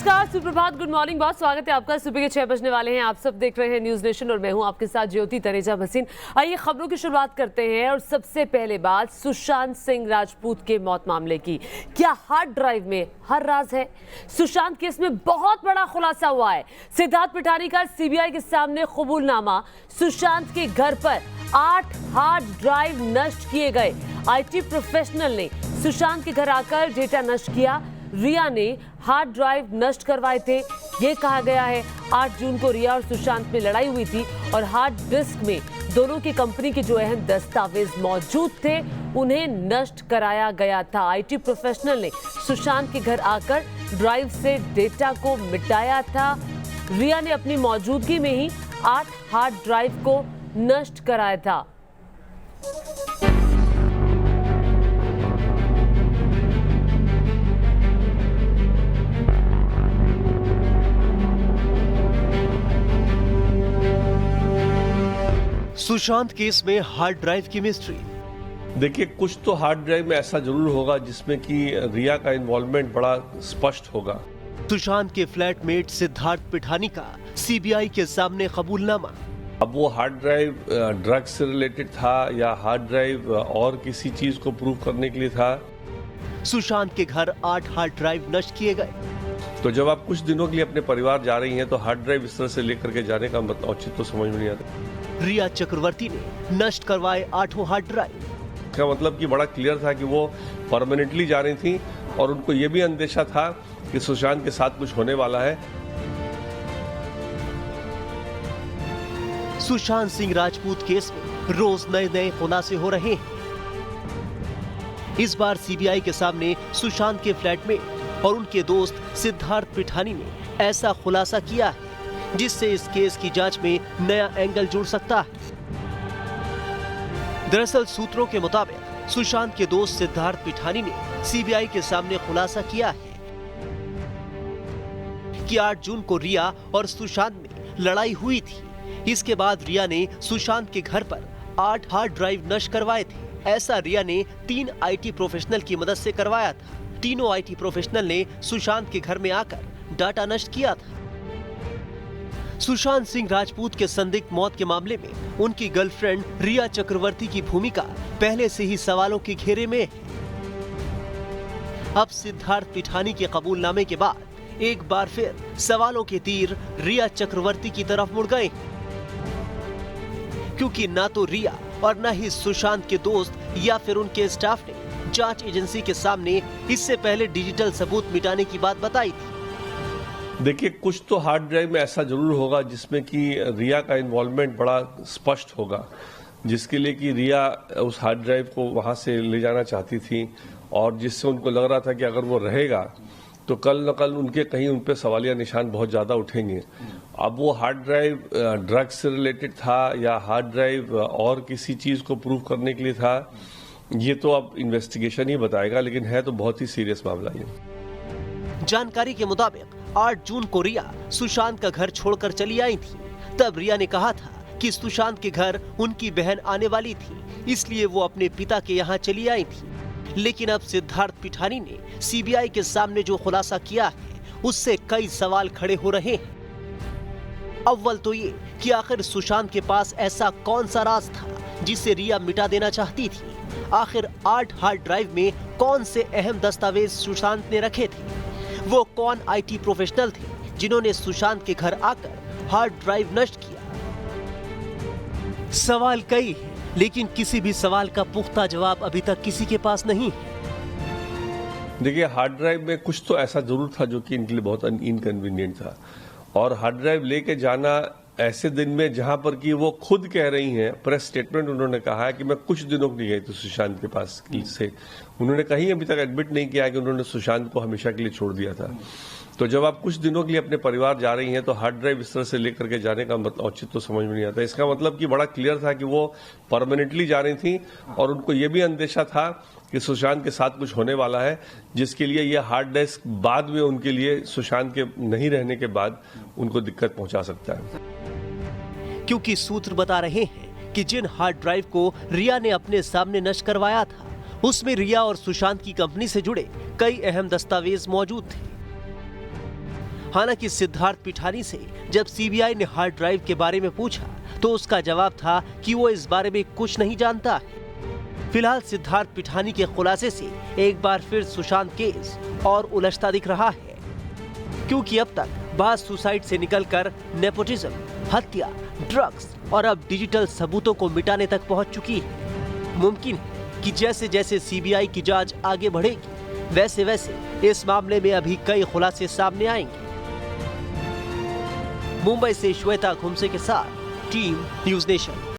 नमस्कार, सुप्रभात, good morning, बहुत स्वागत है आपका। सुबह के 6 बजने वाले हैं। आप सब देख रहे हैं न्यूज नेशन और मैं हूं आपके साथ ज्योति तनेजा भसीन। आइए खबरों की शुरुआत करते हैं और सबसे पहले बात सुशांत सिंह राजपूत के मौत मामले की। क्या हार्ड ड्राइव में हर राज है? सुशांत केस में बहुत बड़ा खुलासा हुआ है। सिद्धार्थ पिठानी का सीबीआई के सामने कबूलनामा। सुशांत के घर पर 8 हार्ड ड्राइव नष्ट किए गए। IT प्रोफेशनल ने सुशांत के घर आकर डेटा नष्ट किया। रिया ने हार्ड ड्राइव नष्ट करवाए थे। ये कहा गया है 8 जून को रिया और सुशांत में लड़ाई हुई थी और हार्ड डिस्क में दोनों की कंपनी के जो अहम दस्तावेज मौजूद थे उन्हें नष्ट कराया गया था। IT प्रोफेशनल ने सुशांत के घर आकर ड्राइव से डेटा को मिटाया था। रिया ने अपनी मौजूदगी में ही 8 हार्ड ड्राइव को नष्ट कराया था। सुशांत केस में हार्ड ड्राइव की मिस्ट्री। देखिए, कुछ तो हार्ड ड्राइव में ऐसा जरूर होगा जिसमें कि रिया का इन्वॉल्वमेंट बड़ा स्पष्ट होगा। सुशांत के फ्लैटमेट सिद्धार्थ पिठानी का सीबीआई के सामने कबूलनामा। अब वो हार्ड ड्राइव ड्रग्स से रिलेटेड था या हार्ड ड्राइव और किसी चीज को प्रूव करने के लिए था। सुशांत के घर 8 हार्ड ड्राइव नष्ट किए गए। तो जब आप कुछ दिनों के लिए अपने परिवार जा रही हैं तो हार्ड ड्राइव इस तरह से लेकर के जाने का औचित्य तो समझ में नहीं आता। रिया चक्रवर्ती ने नष्ट करवाए 8 हार्ड ड्राइव। इसका मतलब कि बड़ा क्लियर था कि वो परमानेंटली जा रही थी और उनको ये भी अंदेशा था कि सुशांत के साथ कुछ होने वाला है। सुशांत सिंह राजपूत केस में रोज नए नए खुलासे हो रहे हैं। इस बार सीबीआई के सामने सुशांत के फ्लैटमेट और उनके दोस्त सिद्धार्थ पिठानी ने ऐसा खुलासा किया है जिससे इस केस की जांच में नया एंगल जुड़ सकता है। दरअसल सूत्रों के मुताबिक सुशांत के दोस्त सिद्धार्थ पिठानी ने सीबीआई के सामने खुलासा किया है कि 8 जून को रिया और सुशांत में लड़ाई हुई थी। इसके बाद रिया ने सुशांत के घर पर 8 हार्ड ड्राइव नष्ट करवाए थे। ऐसा रिया ने 3 IT प्रोफेशनल की मदद से करवाया था। तीनों IT प्रोफेशनल ने सुशांत के घर में आकर डाटा नष्ट किया था। सुशांत सिंह राजपूत के संदिग्ध मौत के मामले में उनकी गर्लफ्रेंड रिया चक्रवर्ती की भूमिका पहले से ही सवालों के घेरे में है। अब सिद्धार्थ पिठानी के कबूलनामे के बाद एक बार फिर सवालों के तीर रिया चक्रवर्ती की तरफ मुड़ गए, क्योंकि ना तो रिया और ना ही सुशांत के दोस्त या फिर उनके स्टाफ ने जांच एजेंसी के सामने इससे पहले डिजिटल सबूत मिटाने की बात बताई थी। देखिए, कुछ तो हार्ड ड्राइव में ऐसा जरूर होगा जिसमें कि रिया का इन्वॉल्वमेंट बड़ा स्पष्ट होगा, जिसके लिए कि रिया उस हार्ड ड्राइव को वहां से ले जाना चाहती थी और जिससे उनको लग रहा था कि अगर वो रहेगा तो कल न कल उनके कहीं उन पे सवालिया निशान बहुत ज्यादा उठेंगे। अब वो हार्ड ड्राइव ड्रग्स से रिलेटेड था या हार्ड ड्राइव और किसी चीज को प्रूव करने के लिए था, ये तो अब इन्वेस्टिगेशन ही बताएगा, लेकिन है तो बहुत ही सीरियस मामला ये। जानकारी के मुताबिक 8 जून को रिया सुशांत का घर छोड़कर चली आई थी। तब रिया ने कहा था कि सुशांत के घर उनकी बहन आने वाली थी, इसलिए वो अपने पिता के यहाँ चली आई थी। लेकिन अब सिद्धार्थ पिठानी ने सीबीआई के सामने जो खुलासा किया है उससे कई सवाल खड़े हो रहे हैं। अव्वल तो ये कि आखिर सुशांत के पास ऐसा कौन सा राज था जिसे रिया मिटा देना चाहती थी। आखिर 8 हार्ड ड्राइव में कौन से अहम दस्तावेज सुशांत ने रखे थे? वो कौन IT प्रोफेशनल थे जिन्होंने सुशांत के घर आकर हार्ड ड्राइव नष्ट किया? सवाल कई हैं, लेकिन किसी भी सवाल का पुख्ता जवाब अभी तक किसी के पास नहीं है। देखिए, हार्ड ड्राइव में कुछ तो ऐसा जरूर था जो कि इनके लिए बहुत इनकन्वीनियंट था, और हार्ड ड्राइव लेके जाना ऐसे दिन में जहां पर कि वो खुद कह रही हैं, प्रेस स्टेटमेंट उन्होंने कहा है कि मैं कुछ दिनों के लिए गई थी सुशांत के पास से। उन्होंने कहीं अभी तक एडमिट नहीं किया कि उन्होंने सुशांत को हमेशा के लिए छोड़ दिया था। तो जब आप कुछ दिनों के लिए अपने परिवार जा रही हैं तो हार्ड ड्राइव इस तरह से लेकर के जाने का औचित्य तो समझ में नहीं आता। इसका मतलब कि बड़ा क्लियर था कि वो परमानेंटली जा रही थी और उनको ये भी अंदेशा था कि सुशांत के साथ कुछ होने वाला है, जिसके लिए ये हार्ड डिस्क बाद में उनके लिए सुशांत के नहीं रहने के बाद उनको दिक्कत पहुंचा सकता है। क्योंकि सूत्र बता रहे हैं कि जिन हार्ड ड्राइव को रिया ने अपने सामने नष्ट करवाया था उसमें रिया और सुशांत की कंपनी से जुड़े कई अहम दस्तावेज मौजूद थे। हालांकि सिद्धार्थ पिठानी से जब सीबीआई ने हार्ड ड्राइव के बारे में पूछा तो उसका जवाब था कि वो इस बारे में कुछ नहीं जानता है। फिलहाल सिद्धार्थ पिठानी के खुलासे से एक बार फिर सुशांत केस और उलझता दिख रहा है, क्योंकि अब तक बात सुसाइड से निकलकर नेपोटिज्म, हत्या, ड्रग्स और अब डिजिटल सबूतों को मिटाने तक पहुंच चुकी है। मुमकिन है कि जैसे जैसे सीबीआई की जांच आगे बढ़ेगी वैसे वैसे इस मामले में अभी कई खुलासे सामने आएंगे। मुंबई से श्वेता खुमसे के साथ टीम न्यूज़ नेशन।